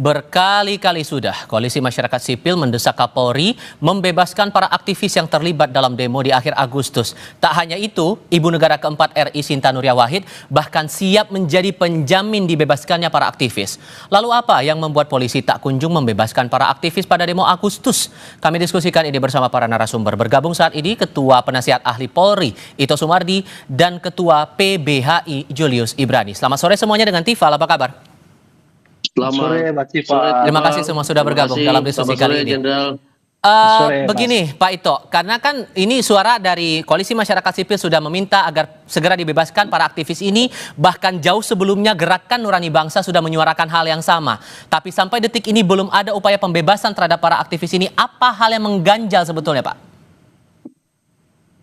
Berkali-kali sudah Koalisi Masyarakat Sipil mendesak Kapolri membebaskan para aktivis yang terlibat dalam demo di akhir Agustus. Tak hanya itu, Ibu Negara keempat RI Sinta Nuria Wahid bahkan siap menjadi penjamin dibebaskannya para aktivis. Lalu apa yang membuat polisi tak kunjung membebaskan para aktivis pada demo Agustus? Kami diskusikan ini bersama para narasumber. Bergabung saat ini Ketua Penasihat Ahli Polri Ito Sumardi dan Ketua PBHI Julius Ibrani. Selamat sore semuanya dengan Tifal, apa kabar? Selamat sore, Mbak Tifal. Terima kasih semua sudah bergabung dalam diskusi kali ini. Begini Pak Ito, karena kan ini suara dari Koalisi Masyarakat Sipil sudah meminta agar segera dibebaskan para aktivis ini, bahkan jauh sebelumnya Gerakan Nurani Bangsa sudah menyuarakan hal yang sama. Tapi sampai detik ini belum ada upaya pembebasan terhadap para aktivis ini. Apa hal yang mengganjal sebetulnya, Pak?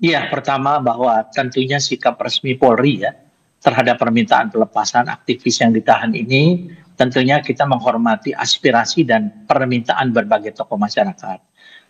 Iya, pertama bahwa tentunya sikap resmi Polri ya terhadap permintaan pelepasan aktivis yang ditahan ini, tentunya kita menghormati aspirasi dan permintaan berbagai tokoh masyarakat.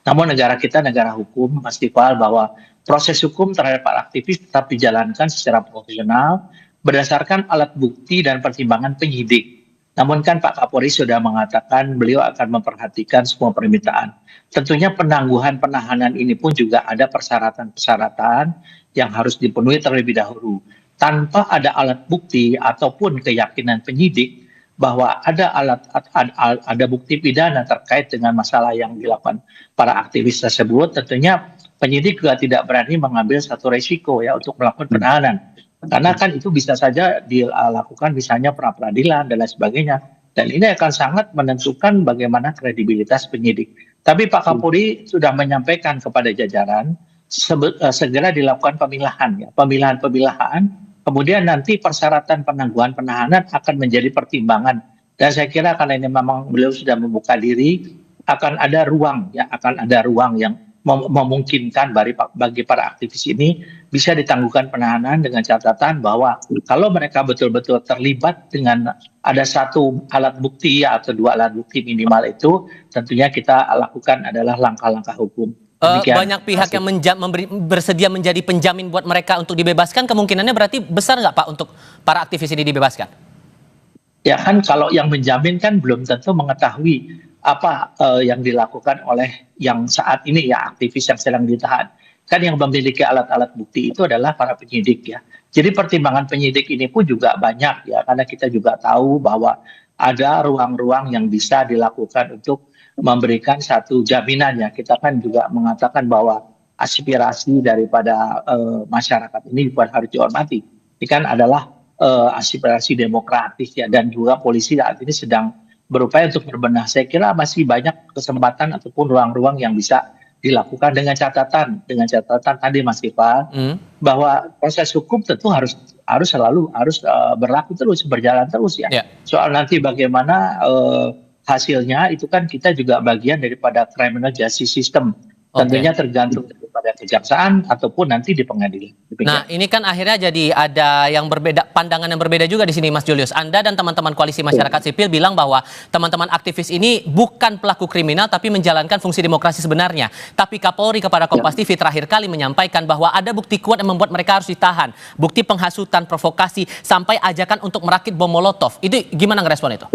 Namun negara kita negara hukum, Mas Tifal, bahwa proses hukum terhadap para aktivis tetap dijalankan secara profesional berdasarkan alat bukti dan pertimbangan penyidik. Namun kan Pak Kapolri sudah mengatakan beliau akan memperhatikan semua permintaan. Tentunya penangguhan penahanan ini pun juga ada persyaratan-persyaratan yang harus dipenuhi terlebih dahulu. Tanpa ada alat bukti ataupun keyakinan penyidik bahwa ada bukti pidana terkait dengan masalah yang dilakukan para aktivis tersebut, tentunya penyidik juga tidak berani mengambil satu resiko ya untuk melakukan penahanan. Karena kan itu bisa saja dilakukan misalnya pra-peradilan dan lain sebagainya. Dan ini akan sangat menentukan bagaimana kredibilitas penyidik. Tapi Pak Kapolri sudah menyampaikan kepada jajaran segera dilakukan pemilahan ya, pemilahan. Kemudian nanti persyaratan penangguhan penahanan akan menjadi pertimbangan. Dan saya kira karena ini memang beliau sudah membuka diri, akan ada ruang yang memungkinkan bagi para aktivis ini bisa ditangguhkan penahanan dengan catatan bahwa kalau mereka betul-betul terlibat dengan ada satu alat bukti atau dua alat bukti minimal itu, tentunya kita lakukan adalah langkah-langkah hukum. Banyak pihak yang bersedia menjadi penjamin buat mereka untuk dibebaskan, kemungkinannya berarti besar nggak Pak untuk para aktivis ini dibebaskan? Ya kan kalau yang menjamin kan belum tentu mengetahui apa yang dilakukan oleh yang saat ini ya aktivis yang sedang ditahan. Kan yang memiliki alat-alat bukti itu adalah para penyidik ya. Jadi pertimbangan penyidik ini pun juga banyak ya, karena kita juga tahu bahwa ada ruang-ruang yang bisa dilakukan untuk memberikan satu jaminan ya. Kita kan juga mengatakan bahwa aspirasi daripada masyarakat ini juga harus dihormati. Ini kan adalah aspirasi demokratis ya, dan juga polisi saat ini sedang berupaya untuk berbenah. Saya kira masih banyak kesempatan ataupun ruang-ruang yang bisa dilakukan dengan catatan tadi Mas Tifal, bahwa proses hukum tentu harus berlaku terus, berjalan terus ya. Soal nanti bagaimana hasilnya itu kan kita juga bagian daripada criminal justice system. Tentunya tergantung daripada kejaksaan ataupun nanti di pengadilan. Nah, ini kan akhirnya jadi ada yang berbeda, pandangan yang berbeda juga di sini Mas Julius. Anda dan teman-teman Koalisi Masyarakat Sipil bilang bahwa teman-teman aktivis ini bukan pelaku kriminal tapi menjalankan fungsi demokrasi sebenarnya. Tapi Kapolri kepada Kompas TV terakhir kali menyampaikan bahwa ada bukti kuat yang membuat mereka harus ditahan. Bukti penghasutan, provokasi, sampai ajakan untuk merakit bom Molotov. Itu gimana ngerespon itu?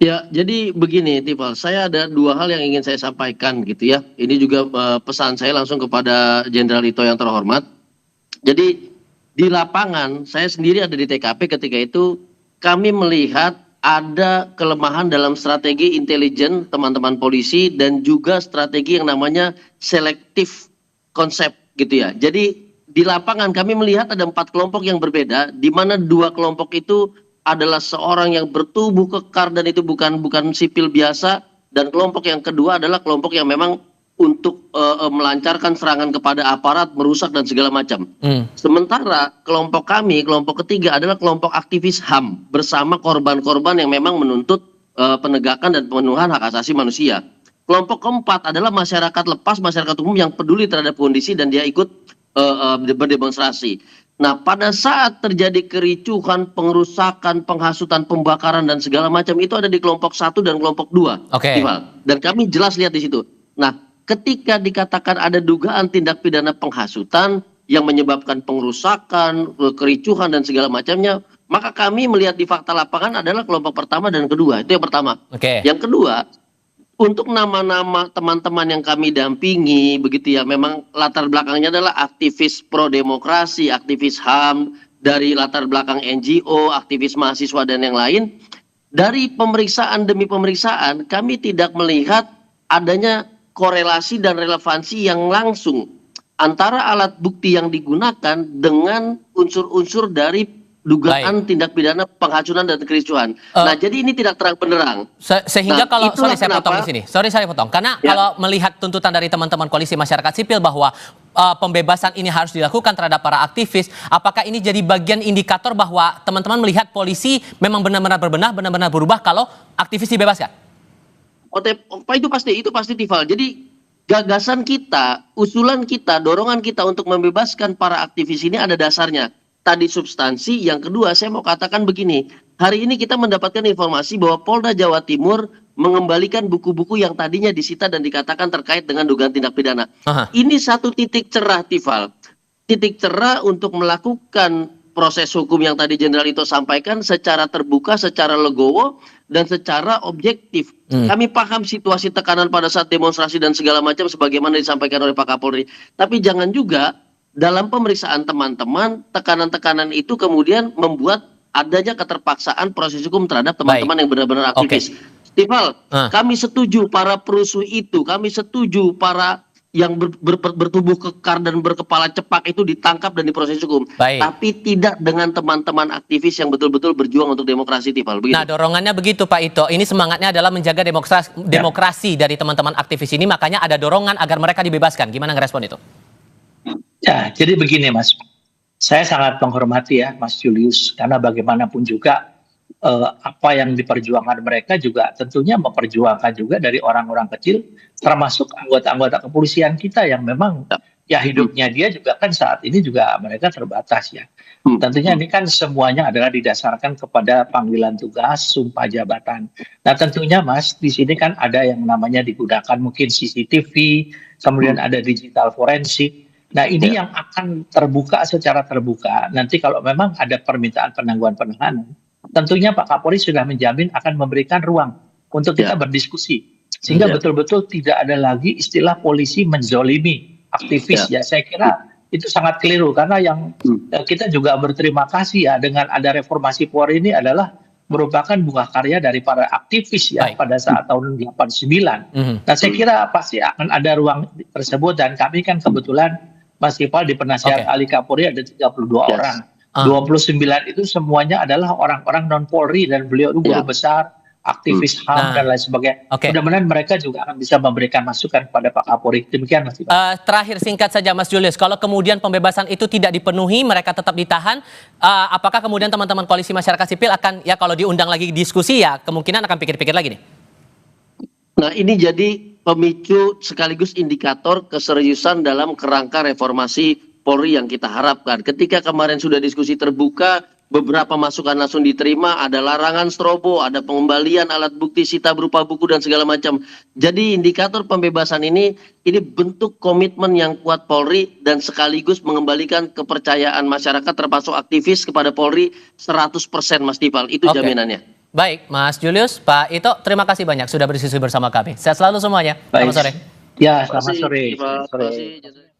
Ya, jadi begini Tifal, saya ada dua hal yang ingin saya sampaikan gitu ya. Ini juga pesan saya langsung kepada Jenderal Ito yang terhormat. Jadi di lapangan, saya sendiri ada di TKP ketika itu, kami melihat ada kelemahan dalam strategi intelijen teman-teman polisi dan juga strategi yang namanya selektif konsep gitu ya. Jadi di lapangan kami melihat ada 4 kelompok yang berbeda, di mana 2 kelompok itu adalah seorang yang bertubuh kekar dan itu bukan sipil biasa, dan kelompok yang kedua adalah kelompok yang memang untuk melancarkan serangan kepada aparat, merusak dan segala macam. Sementara kelompok kami, kelompok ketiga adalah kelompok aktivis HAM bersama korban-korban yang memang menuntut penegakan dan pemenuhan hak asasi manusia. Kelompok keempat adalah masyarakat lepas, masyarakat umum yang peduli terhadap kondisi dan dia ikut berdemonstrasi. Nah, pada saat terjadi kericuhan, pengerusakan, penghasutan, pembakaran dan segala macam itu ada di kelompok 1 dan kelompok 2. Dan kami jelas lihat di situ. Nah, ketika dikatakan ada dugaan tindak pidana penghasutan yang menyebabkan pengerusakan, kericuhan dan segala macamnya, Maka kami melihat di fakta lapangan adalah kelompok pertama dan kedua. Itu yang pertama. Oke. Yang kedua, untuk nama-nama teman-teman yang kami dampingi, begitu ya, memang latar belakangnya adalah aktivis pro demokrasi, aktivis HAM, dari latar belakang NGO, aktivis mahasiswa dan yang lain. Dari pemeriksaan demi pemeriksaan, kami tidak melihat adanya korelasi dan relevansi yang langsung antara alat bukti yang digunakan dengan unsur-unsur dari dugaan tindak pidana penghacuran dan kericuhan. Nah, jadi ini tidak terang benderang. Sehingga kalau itulah saya potong di sini. Saya potong karena kalau melihat tuntutan dari teman-teman koalisi masyarakat sipil bahwa pembebasan ini harus dilakukan terhadap para aktivis, apakah ini jadi bagian indikator bahwa teman-teman melihat polisi memang benar-benar berbenah, benar-benar berubah kalau aktivis dibebaskan? Itu pasti Tifal. Jadi gagasan kita, usulan kita, dorongan kita untuk membebaskan para aktivis ini ada dasarnya. Tadi substansi, yang kedua saya mau katakan begini. Hari ini kita mendapatkan informasi bahwa Polda Jawa Timur mengembalikan buku-buku yang tadinya disita dan dikatakan terkait dengan dugaan tindak pidana. Ini satu titik cerah, Tifal. Titik cerah untuk melakukan proses hukum yang tadi Jenderal Ito sampaikan secara terbuka, secara legowo, dan secara objektif. Kami paham situasi tekanan pada saat demonstrasi dan segala macam sebagaimana disampaikan oleh Pak Kapolri. Tapi jangan juga dalam pemeriksaan teman-teman, tekanan-tekanan itu kemudian membuat adanya keterpaksaan proses hukum terhadap teman-teman yang benar-benar aktivis. Tifal, kami setuju para perusuh itu, kami setuju para yang bertubuh kekar dan berkepala cepak itu ditangkap dan diproses hukum. Tapi tidak dengan teman-teman aktivis yang betul-betul berjuang untuk demokrasi, Tifal. Begitu. Nah, dorongannya begitu Pak Ito. Ini semangatnya adalah menjaga demokrasi dari teman-teman aktivis ini, makanya ada dorongan agar mereka dibebaskan. Gimana ngerespon itu? Ya, jadi begini Mas, saya sangat menghormati ya Mas Julius, karena bagaimanapun juga apa yang diperjuangkan mereka juga tentunya memperjuangkan juga dari orang-orang kecil, termasuk anggota-anggota kepolisian kita yang memang ya hidupnya dia juga kan saat ini juga mereka terbatas ya. Tentunya ini kan semuanya adalah didasarkan kepada panggilan tugas, sumpah jabatan. Nah tentunya Mas, di sini kan ada yang namanya digunakan mungkin CCTV, kemudian ada digital forensik. Nah ini yang akan terbuka secara terbuka. Nanti kalau memang ada permintaan penangguhan penahanan, tentunya Pak Kapolri sudah menjamin akan memberikan ruang untuk kita berdiskusi. Sehingga betul-betul tidak ada lagi istilah polisi menzolimi aktivis. Ya saya kira itu sangat keliru. Karena yang kita juga berterima kasih ya dengan ada reformasi Polri ini adalah merupakan buah karya dari para aktivis ya pada saat tahun 89. Nah saya kira pasti akan ada ruang tersebut dan kami kan kebetulan Mas Ipal di penasihat ahli Kapolri ada 32 orang. 29 itu semuanya adalah orang-orang non Polri dan beliau itu guru besar, aktivis HAM dan lain sebagainya. Mudah-mudahan mereka juga akan bisa memberikan masukan kepada Pak Kapolri. Demikian Mas Ipal. Terakhir singkat saja Mas Julius, kalau kemudian pembebasan itu tidak dipenuhi, mereka tetap ditahan, apakah kemudian teman-teman koalisi masyarakat sipil akan ya kalau diundang lagi diskusi ya kemungkinan akan pikir-pikir lagi nih? Nah ini jadi pemicu sekaligus indikator keseriusan dalam kerangka reformasi Polri yang kita harapkan. Ketika kemarin sudah diskusi terbuka, beberapa masukan langsung diterima, ada larangan strobo, ada pengembalian alat bukti sita berupa buku dan segala macam. Jadi indikator pembebasan ini bentuk komitmen yang kuat Polri dan sekaligus mengembalikan kepercayaan masyarakat termasuk aktivis kepada Polri 100% Mas Tifal. Itu jaminannya. Baik, Mas Julius, Pak Ito, terima kasih banyak sudah berdiskusi bersama kami. Sehat selalu semuanya. Selamat sore. Ya, selamat sore.